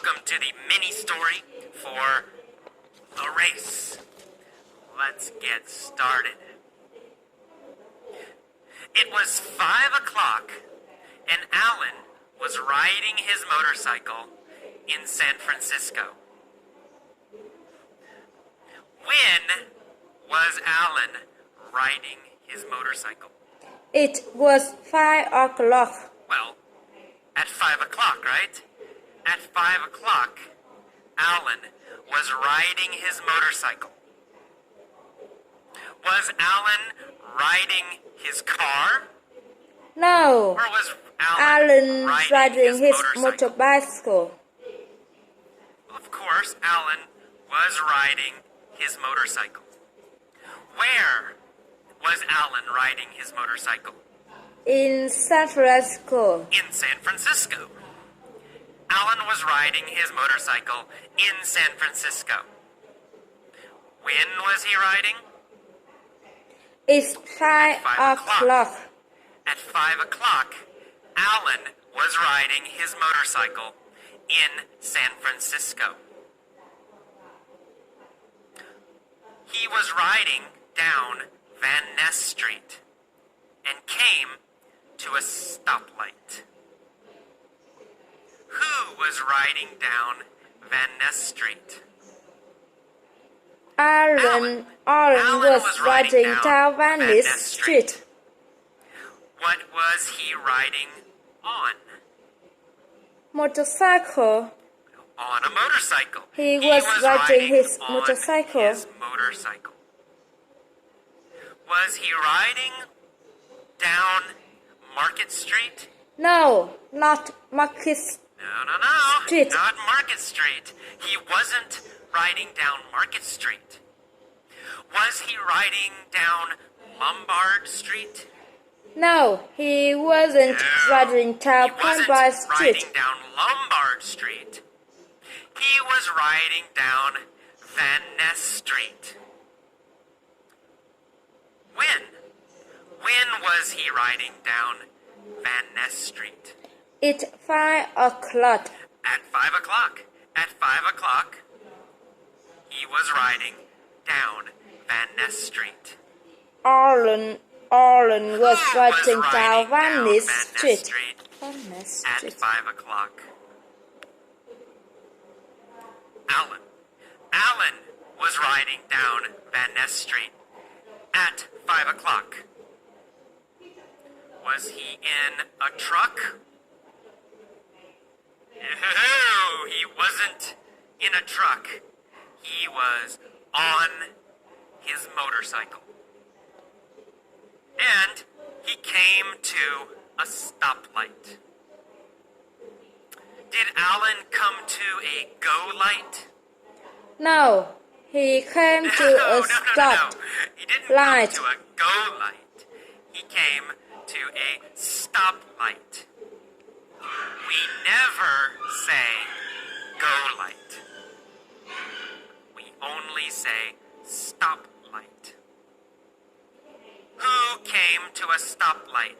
welcome to the mini story for the race. Let's get started. It was 5 o'clock and Alan was riding his motorcycle in San Francisco. When was Alan riding his motorcycle? It was 5 o'clock. Well, at 5 o'clock, right? At 5 o'clock, Alan was riding his motorcycle. Was Alan riding his car? No, Or was Alan riding his motorcycle? motorcycle. Of course, Alan was riding his motorcycle. Where was Alan riding his motorcycle? In San Francisco. In San Francisco. Alan was riding his motorcycle in San Francisco. When was he riding? It's 5 5 o'clock. At 5 o'clock, Alan was riding his motorcycle in San Francisco. He was riding down Van Ness Street and came to a stoplight. Who was riding down Van Ness Street? Alan was riding down Van Ness Street. What was he riding on? Motorcycle. On a motorcycle. He was riding his on motorcycle. his motorcycle. Was he riding down Market Street? No, not Market No. Street. Not Market Street. He wasn't riding down Market Street. Was he riding down Lombard Street? No, he wasn't riding down He wasn't Lombard Street. riding down Lombard Street. He was riding down Van Ness Street. When was he riding down Van Ness Street? It's 5 o'clock. At 5 o'clock. At 5 o'clock, he was riding down Van Ness Street. Alan was riding down Van Ness Street Street. at 5 o'clock. Alan was riding down Van Ness Street at 5 o'clock. Was he in a truck? No, he wasn't in a truck. He was on his motorcycle. And he came to a stoplight. Did Alan come to a go light? No, he came to a stop He didn't light. come to a go light. He came to a stop light. We never say go light. We only say stop light. Who came to a stoplight?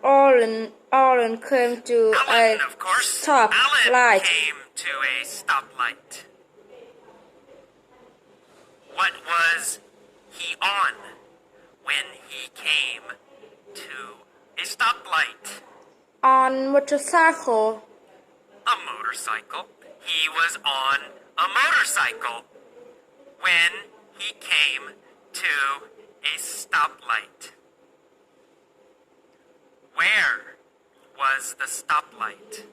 Alan came to Alan, a of course. stop Alan light. came to a stoplight. What was he on when he came to a stoplight? On motorcycle. A motorcycle. He was on a motorcycle when he came to a stoplight. Where was the stoplight?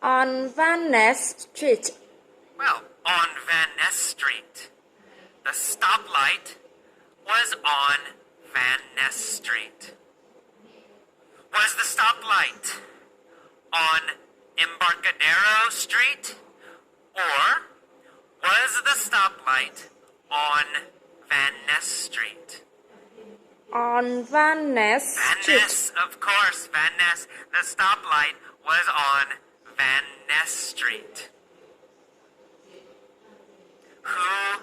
On Van Ness Street. Well, on Van Ness Street. The stoplight was on Van Ness Street. Was the stoplight on Embarcadero Street? Or was the stoplight on Van Ness Street? On Van Ness Van Street. Ness, of course, Van Ness. The stoplight was on Van Ness Street. Who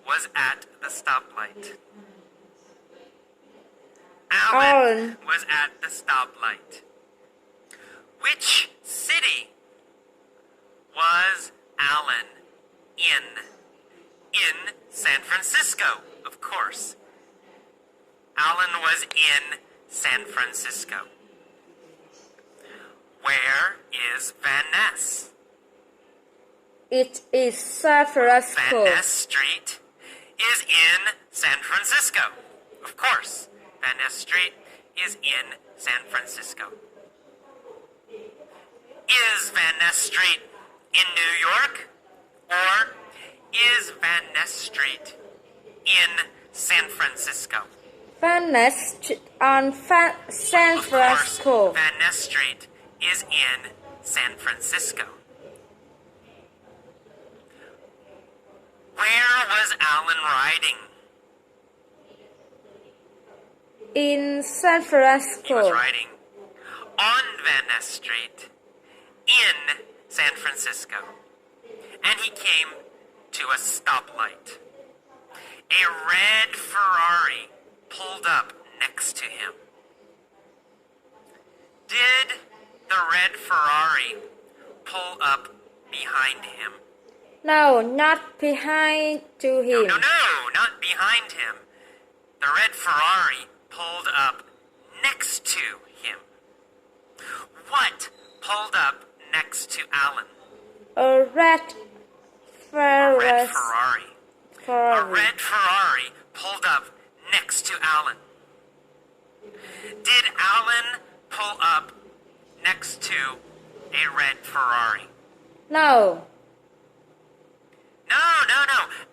was at the stoplight? Alan was at the stoplight. Which city was in San Francisco, of course. Alan was in San Francisco. Where is Van Ness? It is San Francisco. Van Ness Street is in San Francisco. Of course, Van Ness Street is in San Francisco. Is Van Ness Street in New York? Or is Van Ness Street in San Francisco? Van Ness Street on San Of course, Francisco. Van Ness Street is in San Francisco. Where was Alan riding? In San He was Francisco. riding on Van Ness Street in San Francisco. And he came to a stoplight. A red Ferrari pulled up next to him. Did the red Ferrari pull up behind him? No, not behind to him. No, not behind him. The red Ferrari pulled up next to him. What pulled up next to Alan? A red A red Ferrari. Ferrari. A red Ferrari pulled up next to Alan. Did Alan pull up next to a red Ferrari? No. No.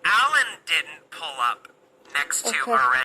Alan didn't pull up next to Okay. a red